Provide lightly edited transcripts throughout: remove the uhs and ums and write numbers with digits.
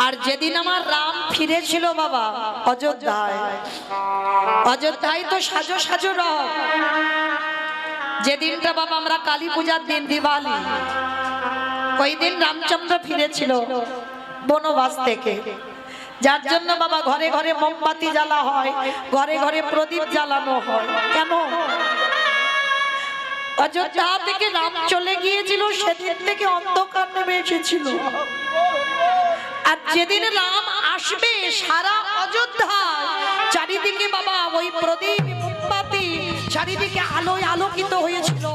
আর যেদিন আমার রাম ফিরেছিল বাবা অযোধ্যায়, অযোধ্যায় তো সাজো সাজো রব। যেদিনটা বাবা আমরা কালী পূজার দিন, দিওয়ালি, ওই দিন রামচন্দ্র ফিরেছিল বনবাস থেকে। যার জন্য বাবা ঘরে ঘরে মোমবাতি জ্বালা হয়, ঘরে ঘরে প্রদীপ জ্বালানো হয়। কেন? অযোধ্যা থেকে রাম চলে গিয়েছিল, সেদিন থেকে অন্ধকার নেমে এসেছিল। আর যেদিন রাম আসবে সারা অযোধ্যা চারিদিকে বাবা ওই প্রদীপ মোমবাতি চারিদিকে আলোয় আলোকিত হয়েছিল,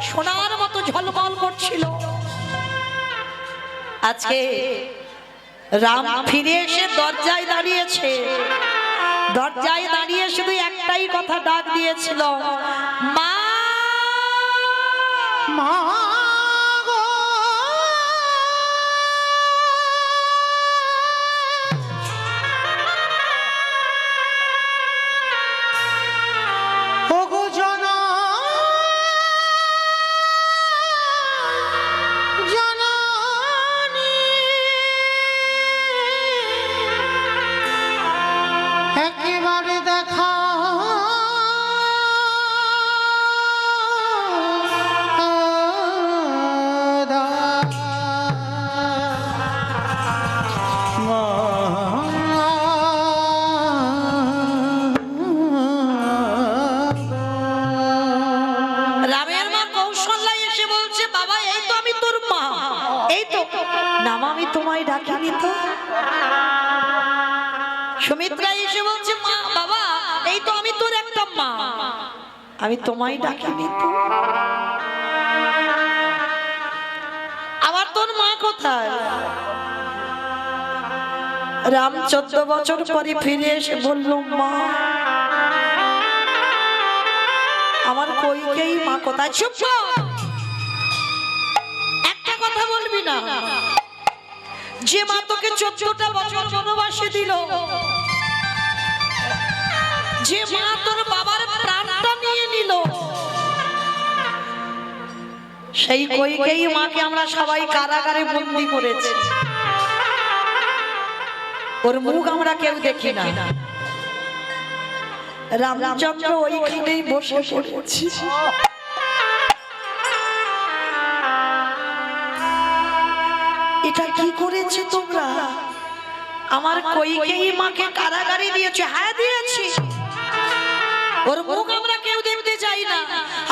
সোনার মতো ঝলমল করছিল। আজকে রাম ফিরে এসে দরজায় দাঁড়িয়েছে, দরজায় দাঁড়িয়ে শুধু একটাই কথা ডাক দিয়েছিল, মা মা গো। ওগো জননী জননী একেবারে দেখা তোমায় ডাকিনি তো। সুমিত্রা এসে বলছে, মা বাবা এই তো আমি তোর একটা মা, আমি তোমায় ডাকিনি তো। আবার তোর মা কোথায়? রাম 14 বছর পরে ফিরে এসে বলল, মা আমার কইকেই মা কোথায়? চুপ কর, একটা কথা বলবি না। যে মা তোকে 14টা বছর বনবাসে দিল, যে মা তোর বাবার প্রাণটা নিয়ে নিল, সেই কইকেই মাকে আমরা সবাই কারাগারে বন্দী করেছি। ওর মুখ আমরা কেউ দেখি না। রামচন্দ্র ওইখানেই বসে পড়েছি। এটা কি করেছে তোমরা? আমার কইকেই মাকে কারাগারে দিয়েছে। হ্যাঁ দিয়েছি। ওর মুখ আমরা কেউ দেখতে চাই না।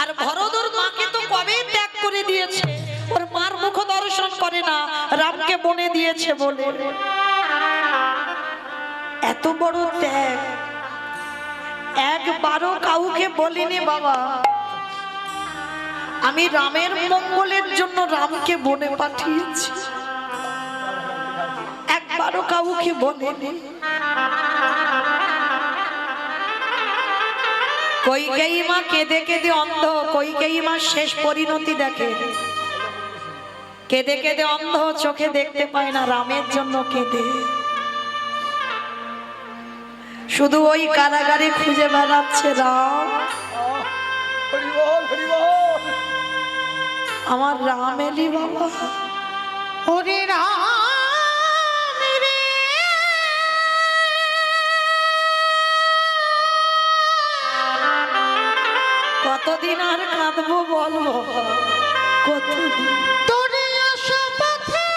আর ভরদর মাকে তো কবে ত্যাগ করে দিয়েছে, ওর মার মুখ দর্শন করে না, রামকে বনে দিয়েছে বলে। এত বড় ত্যাগ একবারও কাউকে বলিনি বাবা। আমি রামের মঙ্গলের জন্য রামকে বনে পাঠিয়েছি, একবারও কাউকে বলিনি। কইকেই মা কেঁদে কেঁদে অন্ধ, কইকেই মা শেষ পরিণতি দেখে। কেঁদে কেঁদে অন্ধ, চোখে দেখতে পায় না, রামের জন্য কেঁদে। শুধু ওই কারাগারে খুঁজে বেড়াচ্ছে রাম, আমার রাম এলি বাবা। ওরে রাম রে, কতদিন আর কাঁদবো বলবো, কতদিন তোরে আশা পথে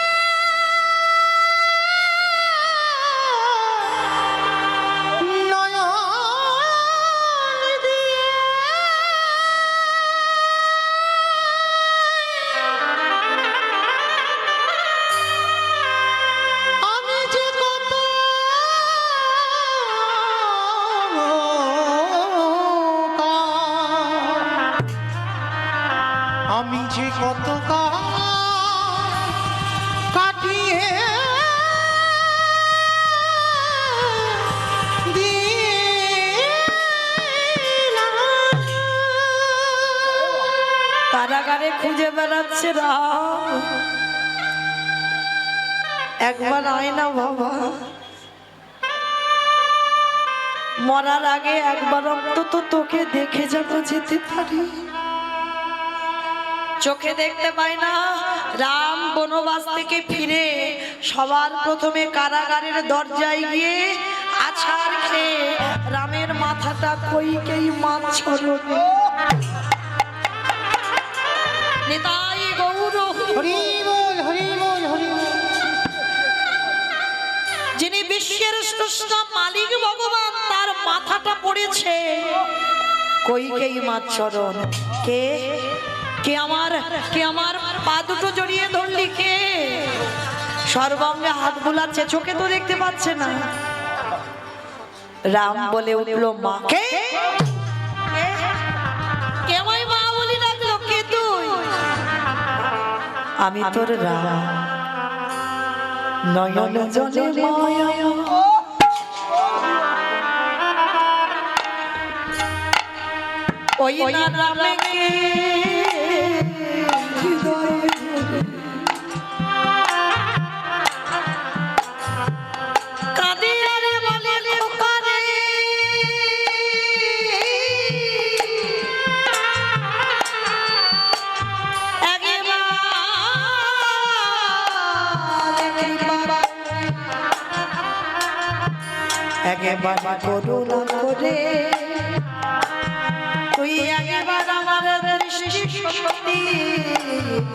আমি যে কত কাটিয়ে কারাগারে খুঁজে বেড়াচ্ছে রাম। একবার আয় না বাবা, মরার আগে একবার অন্তত তোকে দেখে যেন যেতে পারি। চোখে দেখতে পাই না। রাম বনবাস থেকে ফিরে সবার প্রথমে কারাগারের দরজায় গিয়ে আছাড় খেয়ে রামের মাথাটা কইকেই মাছ ছড়নে নিতাই গৌর হরি বল হরি বল হরি বল। যিনি বিশ্বের স্রষ্টা মালিক ভগবান তার মাথাটা পড়েছে কইকেই মাছ চরণ। কে কে আমার পা দুটো জড়িয়ে ধরলি কে? সর্বাঙ্গে হাত বুলাচ্ছে, চোখে তো দেখতে পাচ্ছে না। রাম বলে উঠলো মা। কে কে আমায় মা বলি ডাকলো? কে তুই? আমি তোর রাম, নয়ন জলে মায়া ওই না রামকে কাঁদে রে বলে খোকারে একবার করুণা করে তুই একবার আমার দৃষ্টি শক্তি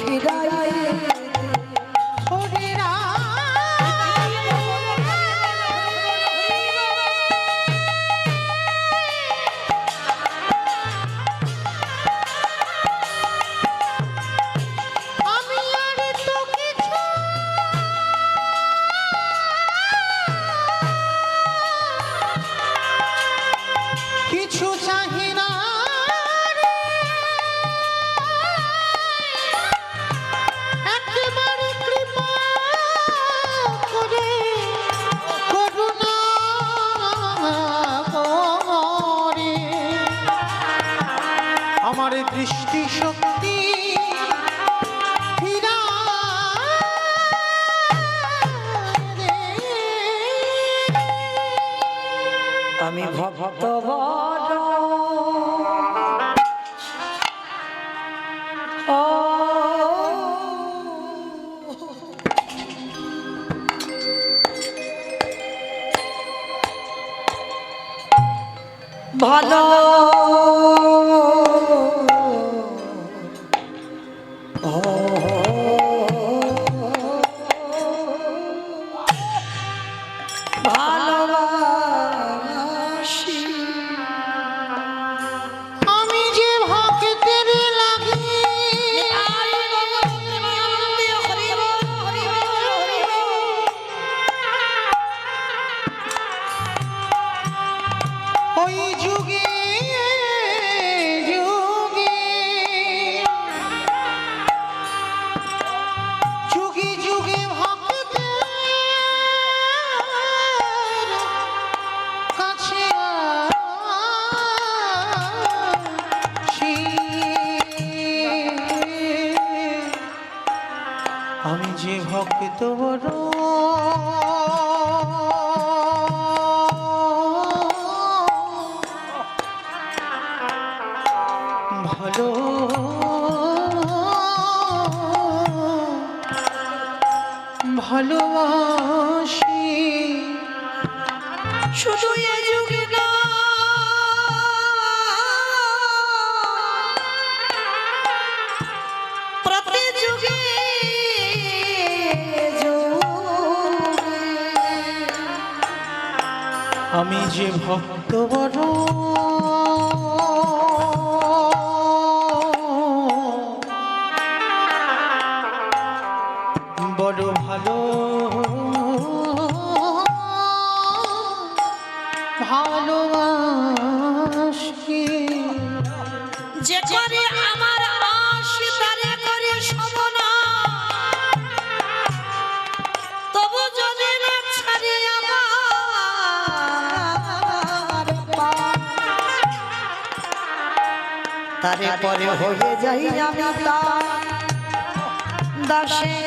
ফিরাই কিছু চাহি না একেবারে কৃপা করে করুণা করে আমার দৃষ্টি শক্তি আমি ভক্ত বড় ও ভালো ভালোবাসি আমি যে ভক্তের লাগি ওই যুগে যুগে যুগে যুগে ভক্তের কাছে আসি। আমি যে ভক্ত বড় ভালো ভালোবাসি শুধু এ যুগে না প্রতি যুগে আমি যে ভক্ত বড় বড় ভালো ভালোবাসি যে করে আমার আশ তারে করে সমনা তবু যদি না ছাড়ি আমার তারে পরে হয়ে যাই আমি তার দাসে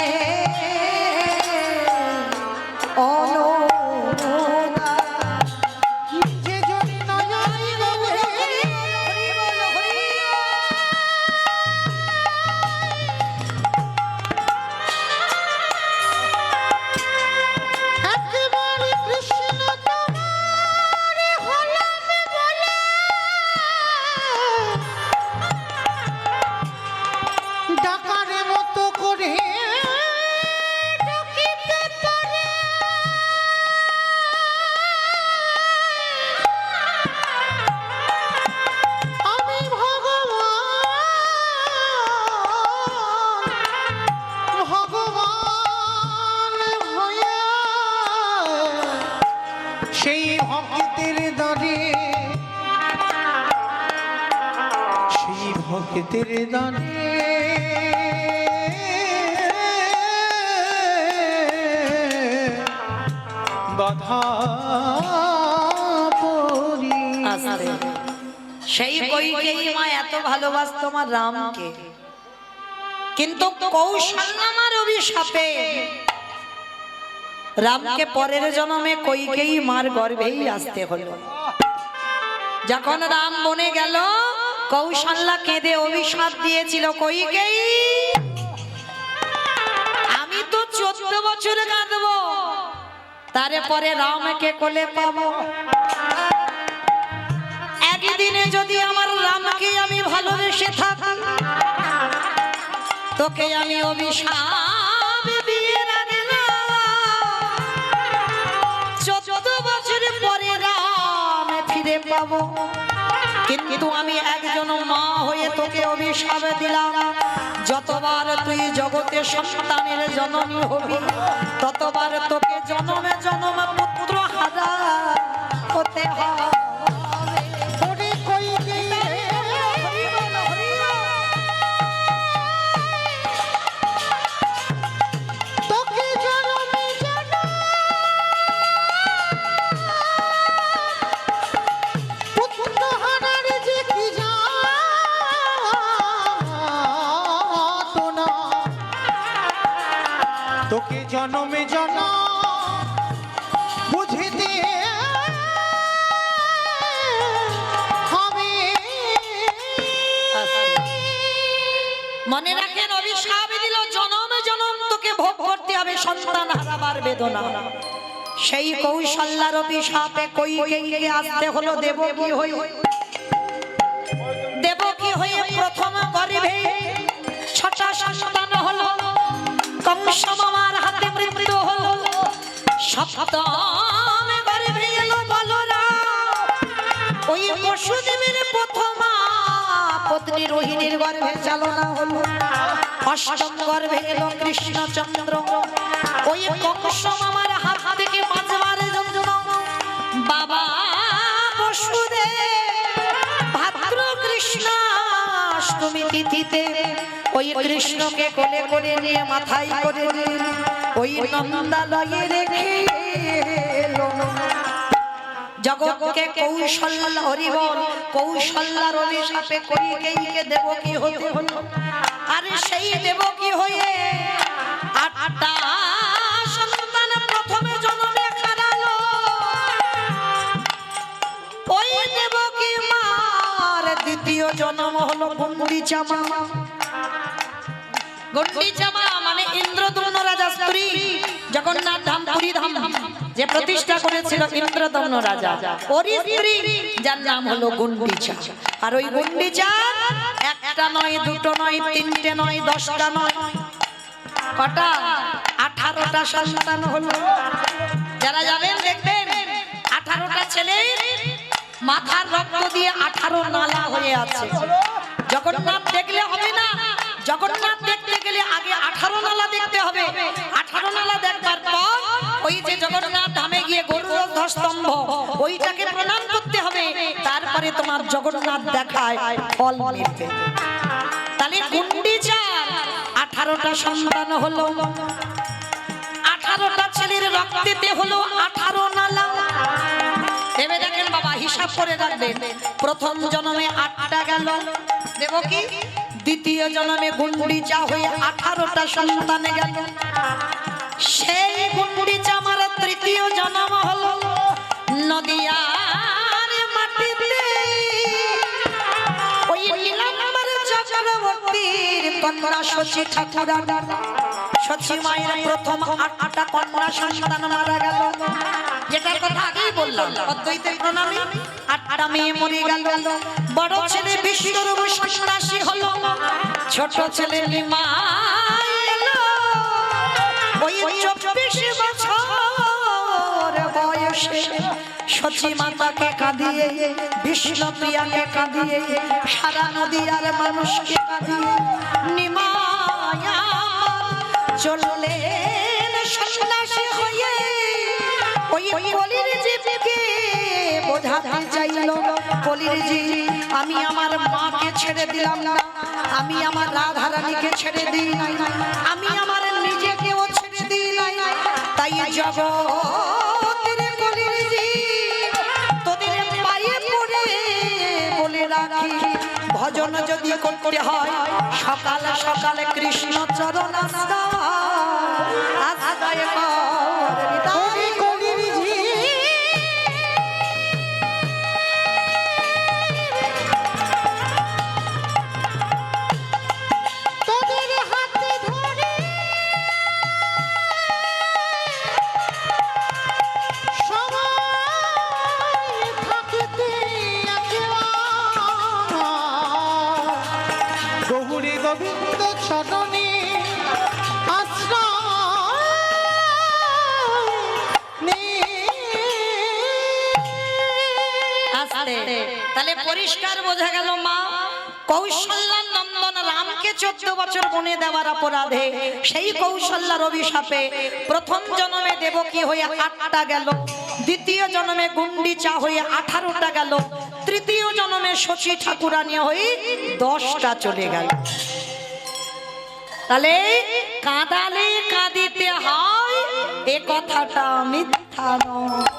অননা যে জন্য নয়ন গৌরে সেই ভক্তের দানে, সেই ভক্তের দানে বাধা পড়ি। সেই কইকেয়ী মা এত ভালোবাসতো আমার রামকে, কিন্তু কৌশল্যামার অভিশাপে রামকে পরের জন্মে কইকেয়ী মার গর্ভেই আসতে হলো। যখন রাম বনে গেল, কৌশল্যা কেঁদে অভিশাপ দিয়েছিল, কইকেয়ী আমি তো 14 বছর কাঁদবো, তারপরে রামকে কোলে পাবো। একদিনে যদি আমার রামকে আমি ভালোবেসে থাকি, তোকে আমি অভিশাপ দিয়ে রাখলাম, 14 বছর পরে রাম ফিরে পাবো। কিন্তু আমি একজন মা হয়ে তোকে অভিশাপ দিলাম, যতবার তুই জগতে সন্তানের জননী হবি, ততবার তোকে জনমে জনমে পুত্র হারা হতে হবে। তোকে জনমে জনম বুঝিতে হবে। মনে রাখেন, অভিশাপ দিল, জনমে জনম তোকে ভোগ করতে হবে সন্তান হারাবার বেদনা। সেই কৌশল্যার অভিশাপে কইকেয়ীকে আসতে হলো দেবকী হয়ে। দেবকী হয়ে প্রথম গর্ভে 6টা সন্তান হলো, কংস মামার হাতে মৃত্যু হলো। সপ্তম গর্ভে এলো বলরাম, ওই বসুদেবের প্রথমা পত্নী রোহিণীর গর্ভে চালনা হলো। অষ্টম গর্ভে এলো কৃষ্ণচন্দ্র, ওই কংস মামার হাত থেকে বাঁচবার জন্য বাবা বসুদেব ভাদ্র কৃষ্ণাষ্টমী তিথিতে ওই কৃষ্ণকে কোলে করে নিয়ে মাথায় করে নিয়ে ওই নন্দালয়ে রেখে এলো। জগৎকে কৌশল্যা, হরিবল, কৌশল্যার অভিশাপে কইকেয়ীকে দেবকী হতে হলো। আর সেই দেবকী হয়ে 8টা সন্তান প্রথমে জন্মে হারালো। ওই দেবকী মার দ্বিতীয় জন্ম হলো গুন্ডিচা মা। গুন্ডিচা মা মানে ইন্দ্রদম্ন রাজার স্ত্রী। জগন্নাথ ধাম, পুরী ধাম যে প্রতিষ্ঠা করেছিল ইন্দ্রদম্ন রাজা, ওরই স্ত্রী, যার নাম হলো গুন্ডিচা। আর ওই গুন্ডিচা একটা নয়, দুটো নয়, তিনটে নয়, 10টা নয়, কটা? 18টা সন্তান হলো। যারা যাবেন দেখবেন 18টা ছেলে, মাথার রক্ত দিয়ে 18 নালা হয়ে আছে। জগন্নাথ দেখলে হবে না, জগন্নাথ দেখতে গেলে আগে 18 নালা দেখতে হবে। 18 নালা দেখবার পর ওই যে জগন্নাথ ধামে গিয়ে গরুর ধ্বস্তম্ভ, ওইটাকে প্রণাম করতে হবে, তারপরে তোমার জগন্নাথ দেখায় ফল মিলবে। তাহলে গুন্ডিচার 18টা সন্তান হলো, 18টা ছেলের রক্তেতে হলো 18 নালা। এবার দেখেন বাবা, হিসাব করে রাখবেন। প্রথম জন্মে 8টা গেল দেবকী, দ্বিতীয় জন্মে গুন্ডিচা হয়ে 18টা সন্তান গেল। সেই গুন্ডিচা আমার তৃতীয় জন্ম হলো নদিয়ার মাটিতে, ওই নীলাম্বর চক্রবর্তীর কন্যা শচী ঠাকুরানী। শচী মায়ের প্রথম 8টা কন্যা সন্তান মারা গেল, যেটার কথা আগেই বললাম, অদ্বৈতের প্রণামী। 8টা মেয়ে মরে গেল। বড় ছেলে বিশ্বরূপ সন্ন্যাসী হলো, ছোট ছেলে নিমাই এলো। ওই 24 বছর বয়সে শচী মাতাকে কাঁদিয়ে, বিষ্ণুপ্রিয়াকে কাঁদিয়ে, সারা নদিয়ার মানুষকে কাঁদিয়ে নিমায়া চললেন সন্ন্যাসী হয়ে। ওই ওই কলির জীবকে বোঝাতে চাইলো, কলির জীব আমি আমার মাকে ছেড়ে দিলাম না, আমি আমার রাধারানীকে ছেড়ে দিই নাই, আমি আমার নিজেকেও ছেড়ে দিই নাই, তাই জগতের কলির জীব তোদের পায়ে পড়ে বলে রাখি, ভজন যদি করতে হয় সকাল সকাল কৃষ্ণ চরণ আশ্রয় কর। কলির ঝিল তোদের হাতে ধরে সবাই থাকিতে গৌরী গোবিন্দ চরণে তাহলে পরিষ্কার বোঝা গেল মা কৌশল্যা নন্দন রামকে 14 বছর বনে দেওয়ার অপরাধে সেই কৌশল্যার অভিশাপে প্রথম জন্মে দেবকী হয়ে 8টা গেল, দ্বিতীয় জন্মে গুন্ডিচা হয়ে 18টা গেল, তৃতীয় জন্মে শচী ঠাকুরানী হয়ে 10টা চলে গেল। তাহলে কাঁদালে কাঁদিতে হয় এ কথাটা মিথ্যা নয়।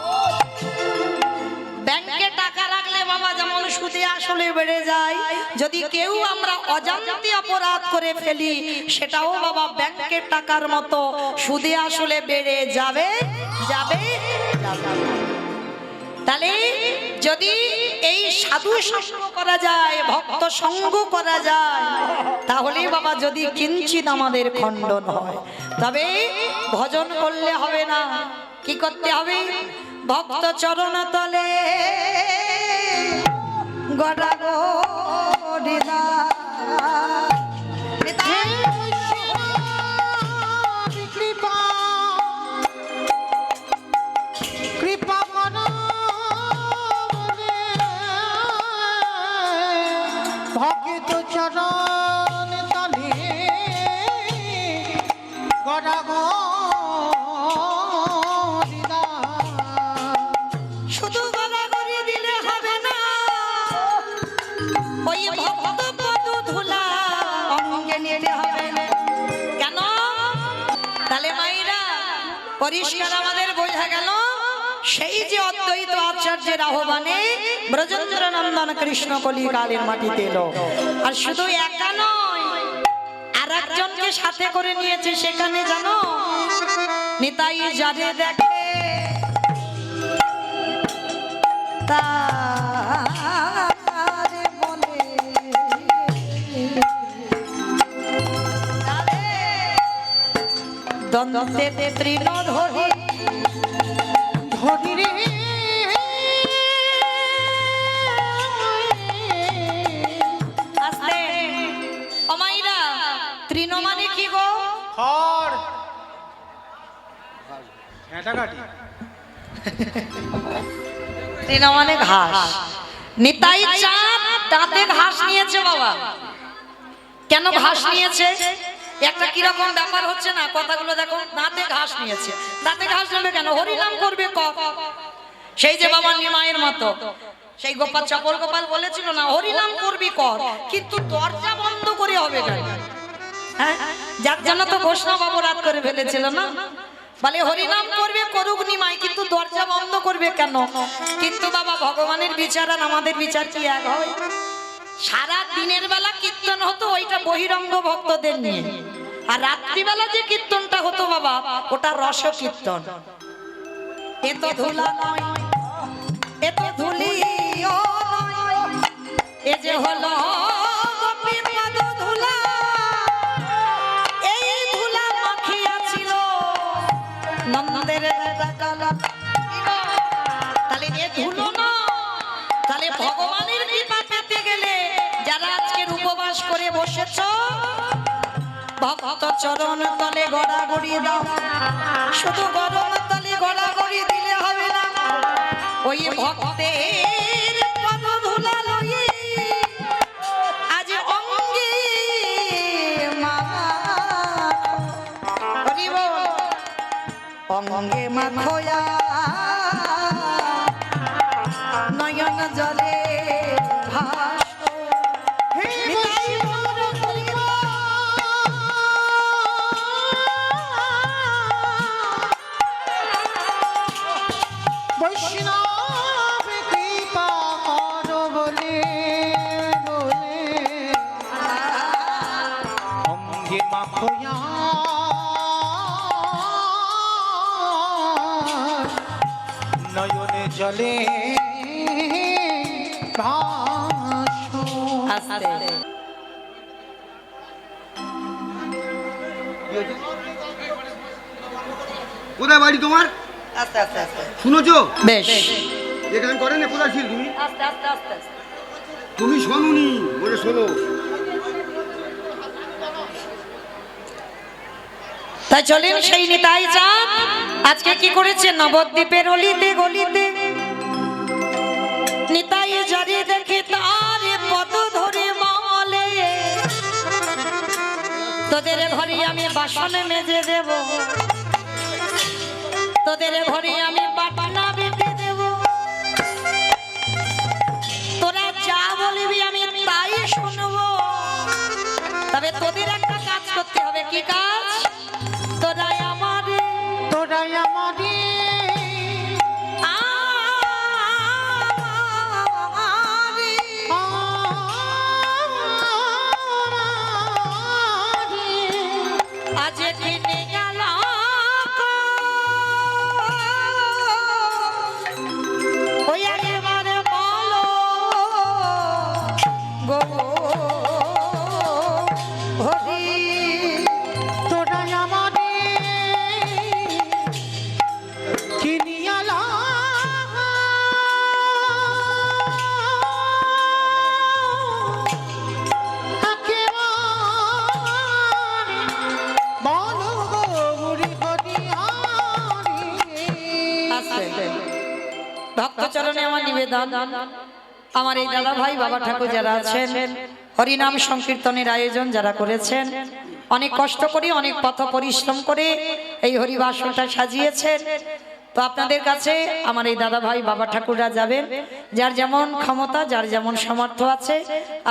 ব্যাংকে টাকা রাখলে বাবা যেমন সুদে আসলে বেড়ে যায়, যদি কেউ আমরা অজান্তে অপরাধ করে ফেলি সেটাও বাবা ব্যাংকের টাকার মতো সুদে আসলে বেড়ে যাবে যাবে যাবে। তাহলে যদি এই সাধু সঙ্গ করা যায়, ভক্ত সঙ্গ করা যায়, তাহলে বাবা যদি কিঞ্চিত আমাদের খণ্ডন হয়, তবে ভজন করলে হবে না, কি করতে হবে? ভক্ত চরণ তলে গড়া গড়িলা কৃপা কৃপা ভক্ত চরণ তলে গড়া শুধু গলা গড়ি দিলে হবে না, ওই ভক্ত পদ ধুলা অঙ্গে নিতে হবে। কেন? তাহলে মাইরা পরিষ্কার আমাদের বোঝা গেল সেই যে অদ্বৈত আচার্যের আহ্বানে ব্রজেন্দ্র নন্দন কৃষ্ণ কলি কালের মাটিতে এলো, আর শুধু একা নয় আর একজনকে সাথে করে নিয়েছে সেখানে, জানো নিতাই যারে দেখে তারে বলে দ্বন্দ্বে তৃণ ধরি ধরি রে আস্তে অমাইরা। তৃণ মানে কি গো? খড় ঘাটাঘাটি তৃণ মানে ঘাস। নিতাই চাঁদ দাঁতে ঘাস নিয়েছে বাবা। কেন ঘাস নিয়েছে? একটা কিরকম ব্যাপার হচ্ছে না, কথাগুলো দেখো। দাঁতে ঘাস নিয়েছে, দাঁতে ঘাস নেবে কেন? হরিনাম করবে কর। সেই যে বাবা নিমায়ের মতো সেই গোপাল চপল গোপাল বলেছিল না, হরিনাম করবি কর, কিন্তু দরজা বন্ধ করে হবে না। হ্যাঁ, যার জন্য তো বৈষ্ণব অপরাধ করে ফেলেছিল না, বলে হরিনাম করবে করুক নিমাই, কিন্তু দরজা বন্ধ করবে কেন? কিন্তু বাবা ভগবানের বিচার আর আমাদের বিচার কি এক হয়? সারা দিনের বেলা কীর্তন হতো ওইটা বহিরঙ্গ ভক্তদের নিয়ে, আর রাত্রিবেলা যে কীর্তনটা হতো বাবা ওটা রস কীর্তন। এত ধুলা নয়, এত ধুলিও নয়, এ যে হলো গোপীর পদ ধুলা, এই ধুলা মাখিয়াছিল নন্দের কালা। তাহলে এ ধুলো না, তাহলে ভগবানের কৃপা পেতে গেলে যারা আজকের উপবাস করে বসেছ, ভক্ত চরণ তলে গড়াগড়ি দাও। শুধু গরম তলে গড়াগড়ি দিলে হবে না, ওই ভক্তের পদ ধুলা লয়ে আজ অঙ্গে অঙ্গে মাখয়া বৈষ্ণব কৃপা করো বলে বলে অঙ্গে মাখয়া নয়নে জলে ভাসো। আস্তে কোথায় বাড়ি তোমার? আস্তে আস্তে আস্তে শুনেছো? বেশ এখানে করে না, কোথায় ছিল তুমি? আস্তে আস্তে আস্তে তুমি শোনুনি, বলে শোনো। তাই চলেন সেই নিতাই চাঁদ আজকে কি করেছে নবদ্বীপের অলিতে গলিতে নিতাই যারে দেখে তার পদ ধরে বলে তোদের ঘরে আমি বাসন মেজে দেব, তোদের ঘরে আমি বাটনা বেটে দেব, তোরা যা বলবি আমি তাই শুনবো। তবে তোদের একটা কাজ করতে হবে। কি কাজ? তোরাই আমারে তোরাই আমারে আজ এখানে গেল ওই একেবারে বলো গো হরি তোরাই আমারে কিনিয়ালা ভক্তচরণে আমার নিবেদন, আমার এই দাদা ভাই বাবা ঠাকুর যারা আছেন হরিনাম সংকীর্তনের আয়োজন যারা করেছেন, অনেক কষ্ট করে অনেক পথ পরিশ্রম করে এই হরিবাসনটা সাজিয়েছেন। তো আপনাদের কাছে আমার এই দাদা ভাই বাবা ঠাকুররা যাবেন, যার যেমন ক্ষমতা যার যেমন সামর্থ্য আছে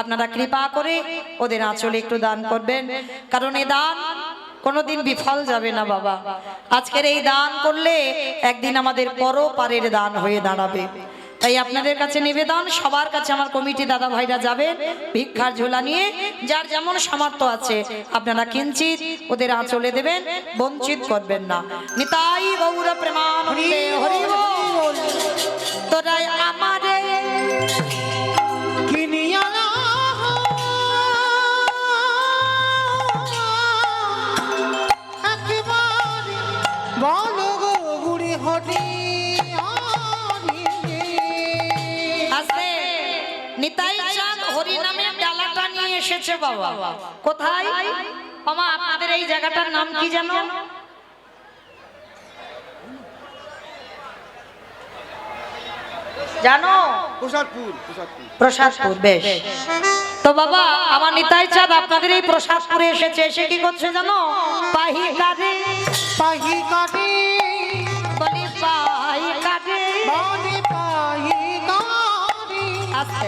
আপনারা কৃপা করে ওদের আঁচলে একটু দান করবেন, কারণ এই দান কোনোদিন বিফল যাবে না বাবা। আজকের এই দান করলে একদিন আমাদের পরপারের দান হয়ে দাঁড়াবে। তাই আপনাদের কাছে নিবেদন, সবার কাছে আমার কমিটি দাদা ভাইরা যাবেন ভিক্ষার ঝোলা নিয়ে, যার যেমন সামর্থ্য আছে আপনারা কিঞ্চিত ওদের আঁচলে দেবেন, বঞ্চিত করবেন না। নিতাই গৌর প্রেমানন্দে হরি বল। তোরাই আমারে কিনিয়ালা একেবারে বলো গো বুড়ি হরি আজকে নিতাই চাঁদ হরি নামের ডালাটা নিয়ে এসেছে বাবা। কোথায় মামা? আপনাদের এই জায়গাটার নাম কি জানো? জানো? প্রসাদপুর। প্রসাদপুর। প্রসাদপুর। বেশ। তো বাবা আমার নিতাই চাঁদ আপনাদের এই প্রসাদপুরে এসেছে। এসে কি করছে জানো? পাহি কাটে পাহি কাটে বলি পাহি কাটে বলি পাহি কাটে। আচ্ছা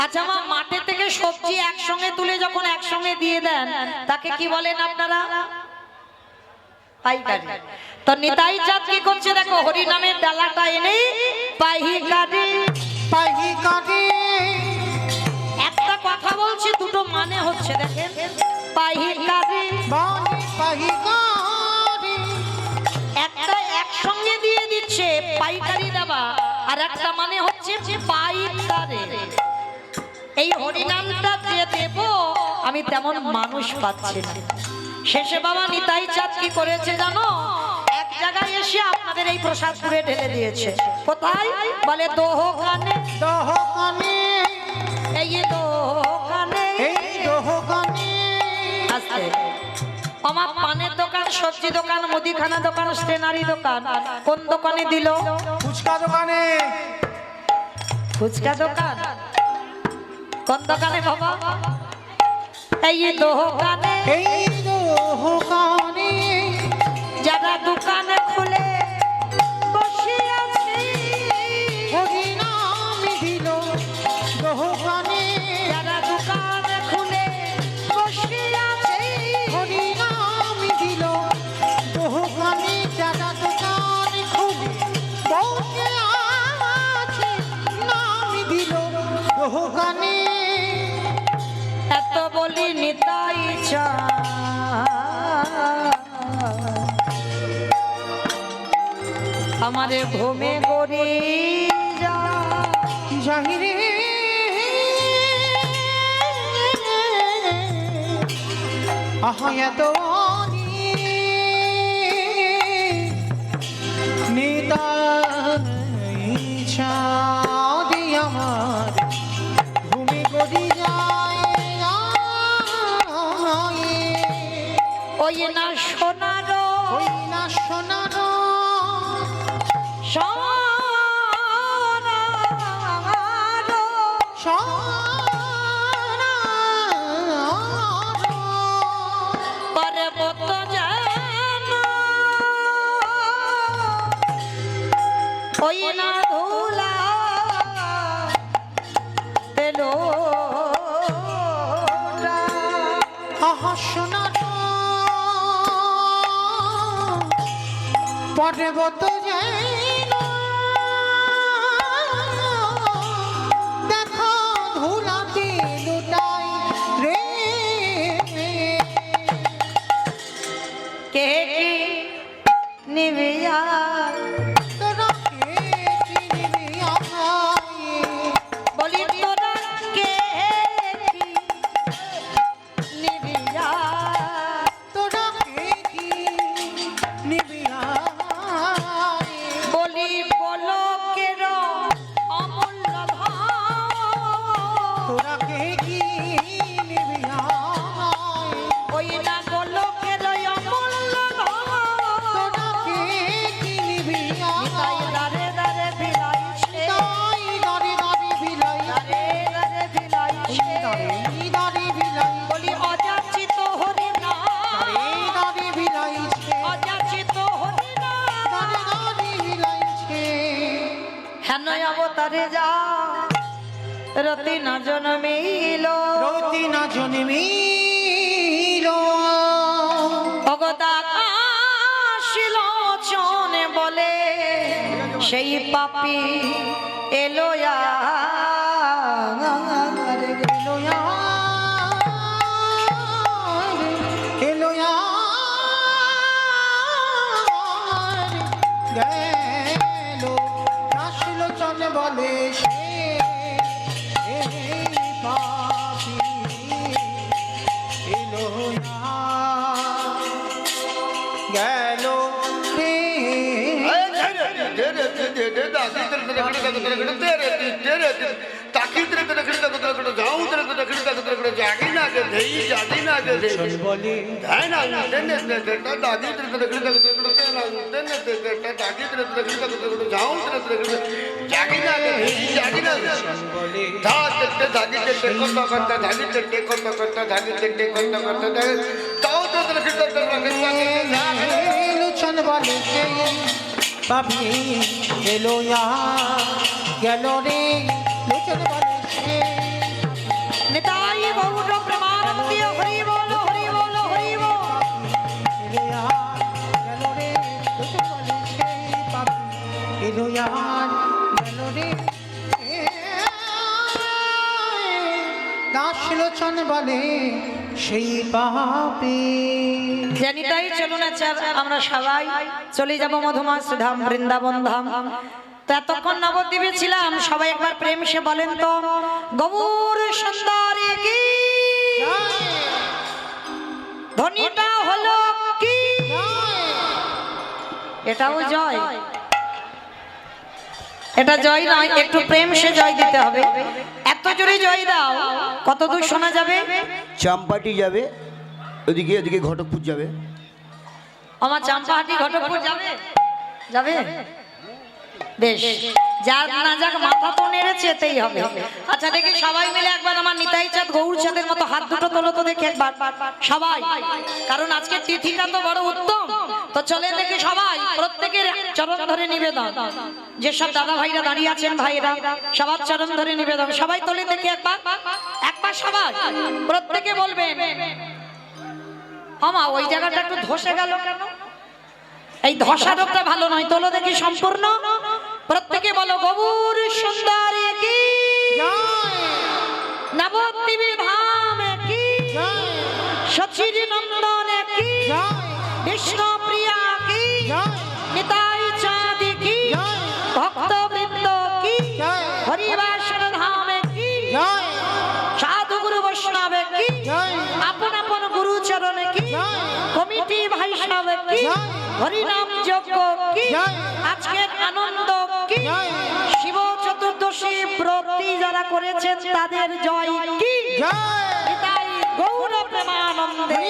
আচ্ছা মা, মাঠে থেকে সবজি একসঙ্গে তুলে যখন একসঙ্গে দিয়ে দেন তাকে কি বলেন আপনারা? পাইকারি। তো নিতাই চাঁদ কি করছে দেখো, হরি নামের ডালাটা এনে পাইকারি পাহি কাটে একটা কথা বলছি, দুটো মানে হচ্ছে দেখেন। পাইকারি বলি পাহি কাটে একটা একসঙ্গে দিয়ে দিচ্ছে পাইকারি দেওয়া, আর একটা মানে হচ্ছে যে পাইকারি। এই হরিনামটা যে দেব আমি তেমন মানুষ পাচ্ছি না। শেষে বাবা নিতাই চাঁদ কি করেছে জানো? এক জায়গায় এসে আপনাদের এই প্রসাদপুরে ঢেলে দিয়েছে। কোথায়? বলে দোকানে। দোকানে এই দোকানে এই দোকানে আস্তে আমার পানের দোকান, সবজি দোকান, মুদিখানা দোকান, স্টেনারি দোকান, কোন দোকানে দিল? ফুচকা দোকানে ফুচকা দোকান। কোন দোকানে বাবা? এই দোকানে। এই দোকানে যারা দোকানে খুলে বসে আছে হরিনাম দিল দোকানে যারা দোকানে খুলে বসে আছে হরিনাম দিল দোকানে যারা দোকান খুলে বসে আমারে ঘুমে গড়ি যা জাহিরে আহা এত চাঁদি আমার ঘুমে গড়ি যায় ওই না সোনার ওই না সোনার পর্বত যেন ওই না ধুলা পেল আহা সোনার পর্বত যেন দেখো ধুলাতে লুটাই রে কে কি নিবিয়া তোরা কে চিনবি আমায় বলি তোরা কে কি নিবিয়া তোরা কে কি নিবি আমায় বলি বলকের অমূল্য ধন তোরা কে কি নিবি আমায় ওই না বলকের অমূল্য ধন তোরা কে কি নিবি তাই আমায় দারে দারে বিলাইছে তাই দাঁড়ি দাঁড়ি বিলাই দারে দারে বিলাইছে দাঁড়ি দাঁড়ি বিলাই বলি অযাচিত হরি না দাঁড়ি দাঁড়ি বিলাইছে অযাচিত হরি না দাঁড়ি দাঁড়ি বিলাইছে হেন অবতারে যা রতি না জন্মিল রতি না জন্মিল ভগদাকাশিলোচনে বলে সেই পাপি এলো এলো গেল আসলো চলে বলে সে পাপি এলো গেল রে বলে লোচন বলে পাপি এলো গেল রে লোচন বলে নিতাই গৌর প্রেমানন্দী হরি বল হরি বল হরি বল গেল রে লোচন বলে পাপি এলো গেল রে দাস লোচন বলে সেই পাপি জানিতাই চলুন আচার আমরা সবাই চলে যাব মধুমাস ধাম বৃন্দাবন ধাম তো এতক্ষণ নবদ্বীপে ছিলাম সবাই একবার প্রেম সে বলেন তো গৌর সুন্দরী কি ধ্বনিটা হলো কি এটাও জয় এটা জয় নয় একটু প্রেম সে জয় দিতে হবে এত জোরে জয় দাও কত দূর শোনা যাবে চাম্পাটি যাবে ওদিকে ওদিকে ঘটকপুর যাবে আমার চাম্পাহাটি ঘটকপুর যাবে যাবে বেশ যার না যাক মাথা তো নেড়েছে এতেই হবে আচ্ছা দেখি সবাই মিলে একবার আমার নিতাই চাঁদ গৌর চাঁদের মতো হাত দুটো তোলো তো দেখি একবার সবাই কারণ আজকে তিথিটা তো বড় উত্তম তো চলে দেখি সবাই প্রত্যেকের চরণ ধরে নিবেদন যেসব দাদা ভাইরা দাঁড়িয়ে আছেন ভাইরা সবার চরণ ধরে নিবেদন সবাই তোলে দেখি একবার একবার সবাই প্রত্যেকে বলবেন আমা ওই জায়গাটা একটু ধসে গেল কেন এই ধসা রোগটা ভালো নয় তোলো দেখি সম্পূর্ণ প্রত্যেকে বলো গৌর সুন্দরী কি নবদ্বীপ ধাম কি সচির নন্দন কি জয় বিষ্ণু প্রিয়া কি জয় নিতাই চাঁদ কি জয় ভক্তবৃন্দ কি জয় হরিবাসন ধাম কি জয় সাধু গুরু বৈষ্ণব কি জয় আপন আপন গুরু চরণ কি জয় কমিটি বৈষ্ণব কি জয় হরিনাম যজ্ঞ কি জয় আজকের আনন্দ কি জয় শিব চতুর্দশী ব্রতী যারা করেছেন তাদের জয় কি জয় নিতাই গৌর প্রেমানন্দে